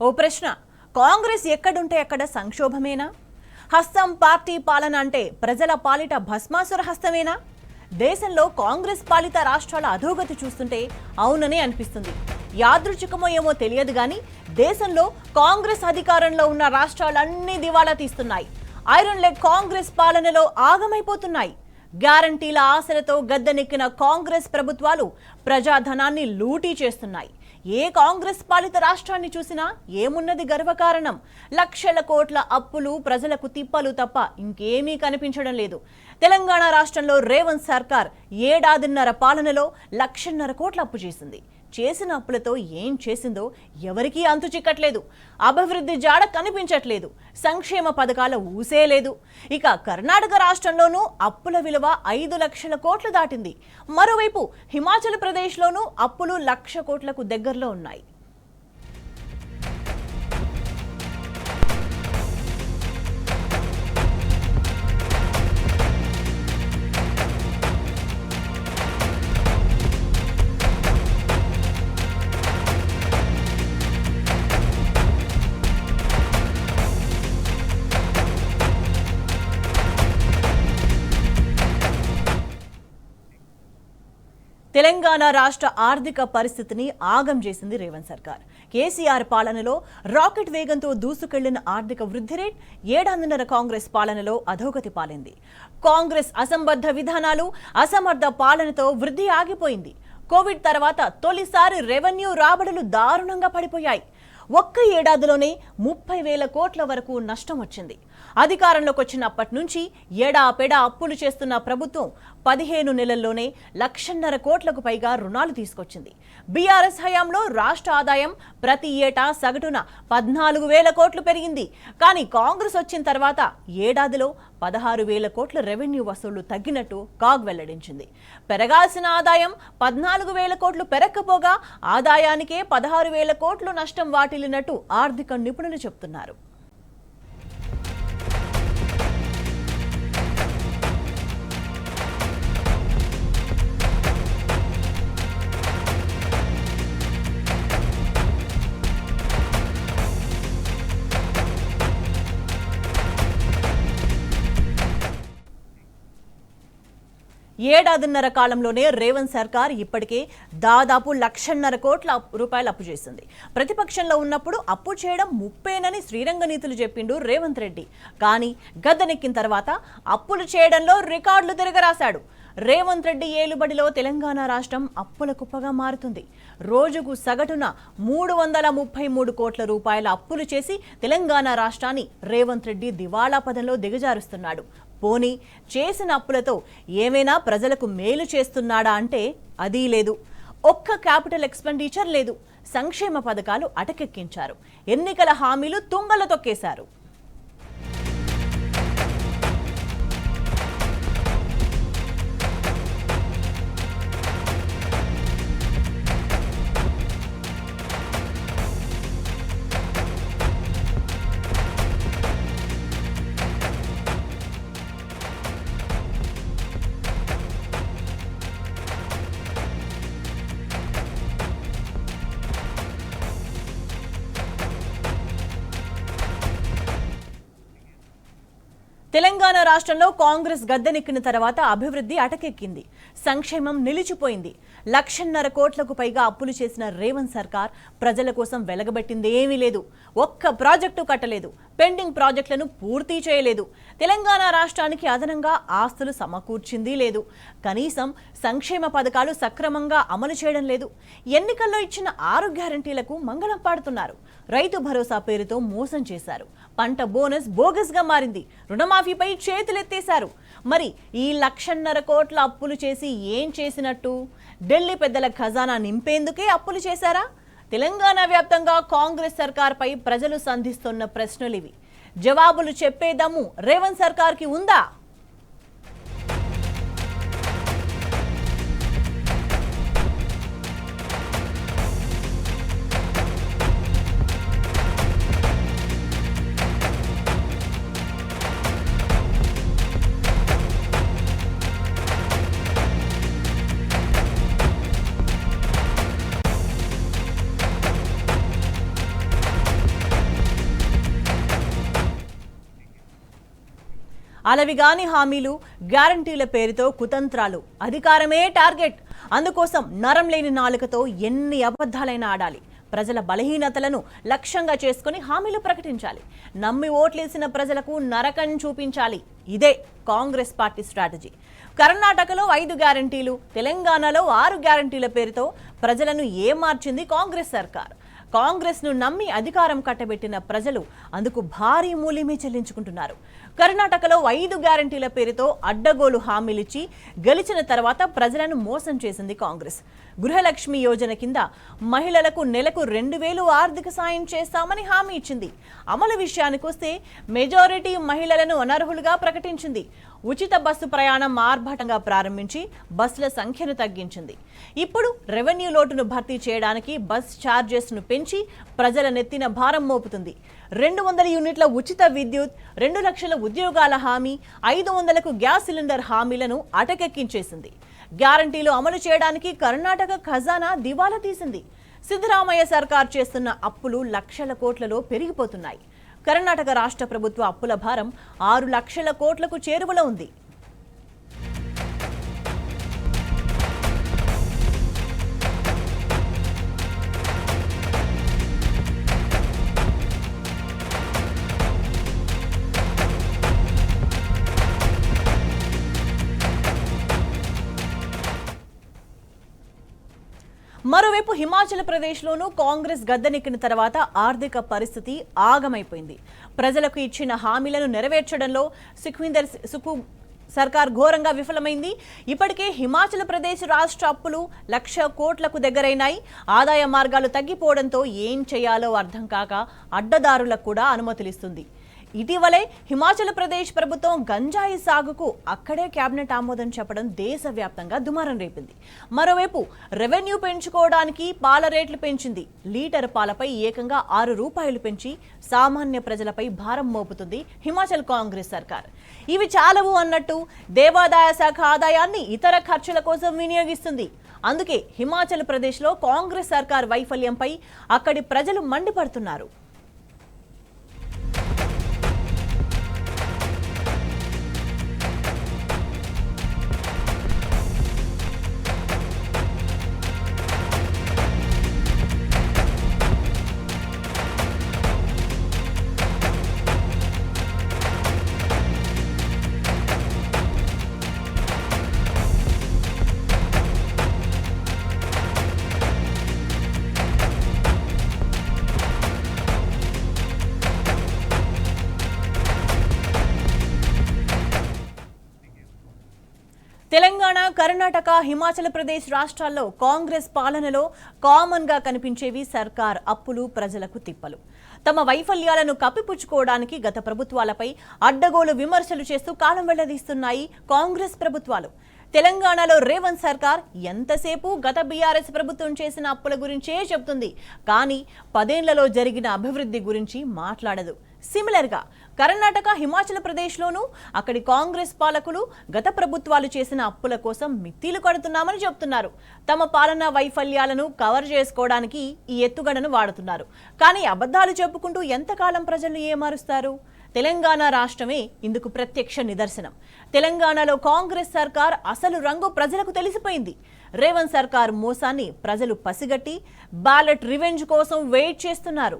ఓ ప్రశ్న, కాంగ్రెస్ ఎక్కడుంటే అక్కడ సంక్షోభమేనా? హస్తం పార్టీ పాలన అంటే ప్రజల పాలిట భస్మాసుర హస్తమేనా? దేశంలో కాంగ్రెస్ పాలిత రాష్ట్రాల అధోగతి చూస్తుంటే అవుననే అనిపిస్తుంది. యాదృచ్ఛికమో ఏమో తెలియదు కానీ దేశంలో కాంగ్రెస్ అధికారంలో ఉన్న రాష్ట్రాలన్నీ దివాళా తీస్తున్నాయి. ఐరన్ లెగ్ కాంగ్రెస్ పాలనలో ఆగమైపోతున్నాయి. గ్యారంటీల ఆశలతో గద్దెనెక్కిన కాంగ్రెస్ ప్రభుత్వాలు ప్రజాధనాన్ని లూటీ చేస్తున్నాయి. ఏ కాంగ్రెస్ పాలిత రాష్ట్రాన్ని చూసినా ఏమున్నది గర్వకారణం? లక్షల కోట్ల అప్పులు, ప్రజలకు తిప్పలు తప్ప ఇంకేమీ కనిపించడం లేదు. తెలంగాణ రాష్ట్రంలో రేవంత్ సర్కార్ ఏడాదిన్నర పాలనలో 1,00,000 కోట్ల అప్పు చేసింది. చేసిన అప్పులతో ఏం చేసిందో ఎవరికీ అంతు చిక్కట్లేదు. అభివృద్ధి జాడ కనిపించట్లేదు. సంక్షేమ పథకాల ఊసే లేదు. ఇక కర్ణాటక రాష్ట్రంలోనూ అప్పుల విలువ 5 లక్షల కోట్లు దాటింది. మరోవైపు హిమాచల్ ప్రదేశ్లోనూ అప్పులు 1,00,000 కోట్లకు దగ్గరలో ఉన్నాయి. తెలంగాణ రాష్ట్ర ఆర్థిక పరిస్థితిని ఆగం చేసింది రేవంత్ సర్కార్. కేసీఆర్ పాలనలో రాకెట్ వేగంతో దూసుకెళ్లిన ఆర్థిక వృద్ధి రేట్ ఏడాదిన్నర కాంగ్రెస్ పాలనలో అధోగతి పాలింది. కాంగ్రెస్ అసంబద్ధ విధానాలు, అసమర్థ పాలనతో వృద్ధి ఆగిపోయింది. కోవిడ్ తర్వాత తొలిసారి రెవెన్యూ రాబడులు దారుణంగా పడిపోయాయి. ఒక్క ఏడాదిలోనే 30,000 కోట్ల వరకు నష్టం వచ్చింది. అధికారంలోకి వచ్చినప్పటి నుంచి ఏడాపెడా అప్పులు చేస్తున్న ప్రభుత్వం 15 నెలల్లోనే 1,00,000 కోట్లకు పైగా రుణాలు తీసుకొచ్చింది. బీఆర్ఎస్ హయాంలో రాష్ట్ర ఆదాయం ప్రతి ఏటా సగటున 14,000 కోట్లు పెరిగింది. కానీ కాంగ్రెస్ వచ్చిన తర్వాత ఏడాదిలో 16,000 కోట్ల రెవెన్యూ వసూళ్లు తగ్గినట్టు కాగ్ వెల్లడించింది. పెరగాల్సిన ఆదాయం 14,000 కోట్లు పెరగకపోగా ఆదాయానికే 16,000 కోట్లు నష్టం వాటిల్లినట్టు ఆర్థిక నిపుణులు చెబుతున్నారు. ఏడాదిన్నర కాలంలోనే రేవంత్ సర్కార్ ఇప్పటికే దాదాపు 1,00,000 కోట్ల రూపాయలు అప్పు చేసింది. ప్రతిపక్షంలో ఉన్నప్పుడు అప్పు చేయడం ముప్పేనని శ్రీరంగ నీతులు చెప్పిండు రేవంత్ రెడ్డి. కానీ గద్దెనెక్కిన తర్వాత అప్పులు చేయడంలో రికార్డులు తిరగరాశాడు. రేవంత్ రెడ్డి ఏలుబడిలో తెలంగాణ రాష్ట్రం అప్పుల కుప్పగా మారుతుంది. రోజుకు సగటున 333 కోట్ల రూపాయల అప్పులు చేసి తెలంగాణ రాష్ట్రాన్ని రేవంత్ రెడ్డి దివాళా పదంలో దిగజారుస్తున్నాడు. పోనీ చేసిన అప్పులతో ఏమైనా ప్రజలకు మేలు చేస్తున్నాడా అంటే అదీ లేదు. ఒక్క క్యాపిటల్ ఎక్స్పెండిచర్ లేదు. సంక్షేమ పథకాలు అటకెక్కించారు. ఎన్నికల హామీలు తుంగలో తొక్కేశారు. తెలంగాణ రాష్ట్రంలో కాంగ్రెస్ గద్దెనెక్కిన తర్వాత అభివృద్ధి అటకెక్కింది. సంక్షేమం నిలిచిపోయింది. 1,00,000 కోట్లకు పైగా అప్పులు చేసిన రేవంత్ సర్కార్ ప్రజల కోసం వెలగబెట్టింది ఏమీ లేదు. ఒక్క ప్రాజెక్టు కట్టలేదు. పెండింగ్ ప్రాజెక్టులను పూర్తి చేయలేదు. తెలంగాణ రాష్ట్రానికి అదనంగా ఆస్తులు సమకూర్చింది లేదు. కనీసం సంక్షేమ పథకాలు సక్రమంగా అమలు చేయడం లేదు. ఎన్నికల్లో ఇచ్చిన 6 గ్యారంటీలకు మంగళం పాడుతున్నారు. రైతు భరోసా పేరుతో మోసం చేశారు. పంట బోనస్ బోగస్గా మారింది. రుణమాఫీపై చేతులెత్తేశారు. మరి ఈ 1,00,000 కోట్ల అప్పులు చేసి ఏం చేసినట్టు? ఢిల్లీ పెద్దల ఖజానా నింపేందుకే అప్పులు చేశారా? తెలంగాణ వ్యాప్తంగా కాంగ్రెస్ సర్కార్పై ప్రజలు సంధిస్తున్న ప్రశ్నలివి. జవాబులు చెప్పే దమ్ము రేవంత్ సర్కార్కి ఉందా? అలవిగాని హామీలు, గ్యారంటీల పేరుతో కుతంత్రాలు, అధికారమే టార్గెట్. అందుకోసం నరం లేని నాలుకతో ఎన్ని అబద్ధాలైనా ఆడాలి. ప్రజల బలహీనతలను లక్ష్యంగా చేసుకుని హామీలు ప్రకటించాలి. నమ్మి ఓట్లేసిన ప్రజలకు నరకం చూపించాలి. ఇదే కాంగ్రెస్ పార్టీ స్ట్రాటజీ. కర్ణాటకలో 5 గ్యారంటీలు, తెలంగాణలో 6 గ్యారంటీల పేరుతో ప్రజలను ఏమార్చింది కాంగ్రెస్ సర్కార్. కాంగ్రెస్ను నమ్మి అధికారం కట్టబెట్టిన ప్రజలు అందుకు భారీ మూల్యమే చెల్లించుకుంటున్నారు. కర్ణాటకలో 5 గ్యారంటీల పేరుతో అడ్డగోలు హామీలిచ్చి గెలిచిన తర్వాత ప్రజలను మోసం చేసింది కాంగ్రెస్. గృహలక్ష్మి యోజన కింద మహిళలకు నెలకు 2,000 ఆర్థిక సాయం చేస్తామని హామీ ఇచ్చింది. అమలు విషయానికి వస్తే మెజారిటీ మహిళలను అనర్హులుగా ప్రకటించింది. ఉచిత బస్సు ప్రయాణం ఆర్భాటంగా ప్రారంభించి బస్సుల సంఖ్యను తగ్గించింది. ఇప్పుడు రెవెన్యూ లోటును భర్తీ చేయడానికి బస్ ఛార్జెస్ను పెంచి ప్రజల నెత్తిన భారం మోపుతుంది. 200 యూనిట్ల ఉచిత విద్యుత్, 2 లక్షల ఉద్యోగాల హామీ, 500కు గ్యాస్ సిలిండర్ హామీలను అటకెక్కించేసింది. గ్యారంటీలు అమలు చేయడానికి కర్ణాటక ఖజానా దివాలా తీసింది. సిద్ధరామయ్య సర్కార్ చేస్తున్న అప్పులు లక్షల కోట్లలో పెరిగిపోతున్నాయి. కర్ణాటక రాష్ట్ర ప్రభుత్వ అప్పుల భారం 6 లక్షల కోట్లకు చేరువలో ఉంది. మరోవైపు హిమాచల్ ప్రదేశ్లోనూ కాంగ్రెస్ గద్దెనెక్కిన తర్వాత ఆర్థిక పరిస్థితి ఆగమైపోయింది. ప్రజలకు ఇచ్చిన హామీలను నెరవేర్చడంలో సుఖ్వీందర్ సర్కార్ ఘోరంగా విఫలమైంది. ఇప్పటికే హిమాచల్ ప్రదేశ్ రాష్ట్ర అప్పులు 1,00,000 కోట్లకు దగ్గరైనాయి. ఆదాయ మార్గాలు తగ్గిపోవడంతో ఏం చేయాలో అర్థం కాక అడ్డదారులకు కూడా అనుమతులిస్తుంది. ఇటీవలే హిమాచల్ ప్రదేశ్ ప్రభుత్వం గంజాయి సాగుకు అక్కడే కేబినెట్ ఆమోదం చెప్పడం దేశవ్యాప్తంగా దుమారం రేపింది. మరోవైపు రెవెన్యూ పెంచుకోవడానికి పాల రేట్లు పెంచింది. లీటర్ పాలపై ఏకంగా 6 రూపాయలు పెంచి సామాన్య ప్రజలపై భారం మోపుతుంది హిమాచల్ కాంగ్రెస్ సర్కార్. ఇవి చాలవు అన్నట్టు దేవాదాయ శాఖ ఆదాయాన్ని ఇతర ఖర్చుల కోసం వినియోగిస్తుంది. అందుకే హిమాచల్ ప్రదేశ్లో కాంగ్రెస్ సర్కార్ వైఫల్యంపై అక్కడి ప్రజలు మండిపడుతున్నారు. తెలంగాణ, కర్ణాటక, హిమాచల్ ప్రదేశ్ రాష్ట్రాల్లో కాంగ్రెస్ పాలనలో కామన్ గా కనిపించేవి సర్కార్ అప్పులు, ప్రజలకు తిప్పలు. తమ వైఫల్యాలను కప్పిపుచ్చుకోవడానికి గత ప్రభుత్వాలపై అడ్డగోలు విమర్శలు చేస్తూ కాలం వెళ్లదీస్తున్నాయి కాంగ్రెస్ ప్రభుత్వాలు. తెలంగాణలో రేవంత్ సర్కార్ ఎంతసేపు గత బీఆర్ఎస్ ప్రభుత్వం చేసిన అప్పుల గురించే చెబుతుంది, కానీ 10 ఏళ్లలో జరిగిన అభివృద్ధి గురించి మాట్లాడదు. సిమిలర్ గా కర్ణాటక, హిమాచల్ ప్రదేశ్లోనూ అక్కడి కాంగ్రెస్ పాలకులు గత ప్రభుత్వాలు చేసిన అప్పుల కోసం మిత్తిలు కడుతున్నామని చెబుతున్నారు. తమ పాలనా వైఫల్యాలను కవర్ చేసుకోవడానికి ఈ ఎత్తుగడను వాడుతున్నారు. కానీ అబద్ధాలు చెప్పుకుంటూ ఎంతకాలం ప్రజలను ఏమారుస్తారు? తెలంగాణ రాష్ట్రమే ఇందుకు ప్రత్యక్ష నిదర్శనం. తెలంగాణలో కాంగ్రెస్ సర్కార్ అసలు రంగు ప్రజలకు తెలిసిపోయింది. రేవంత్ సర్కార్ మోసాన్ని ప్రజలు పసిగట్టి బ్యాలెట్ రివెంజ్ కోసం వెయిట్ చేస్తున్నారు.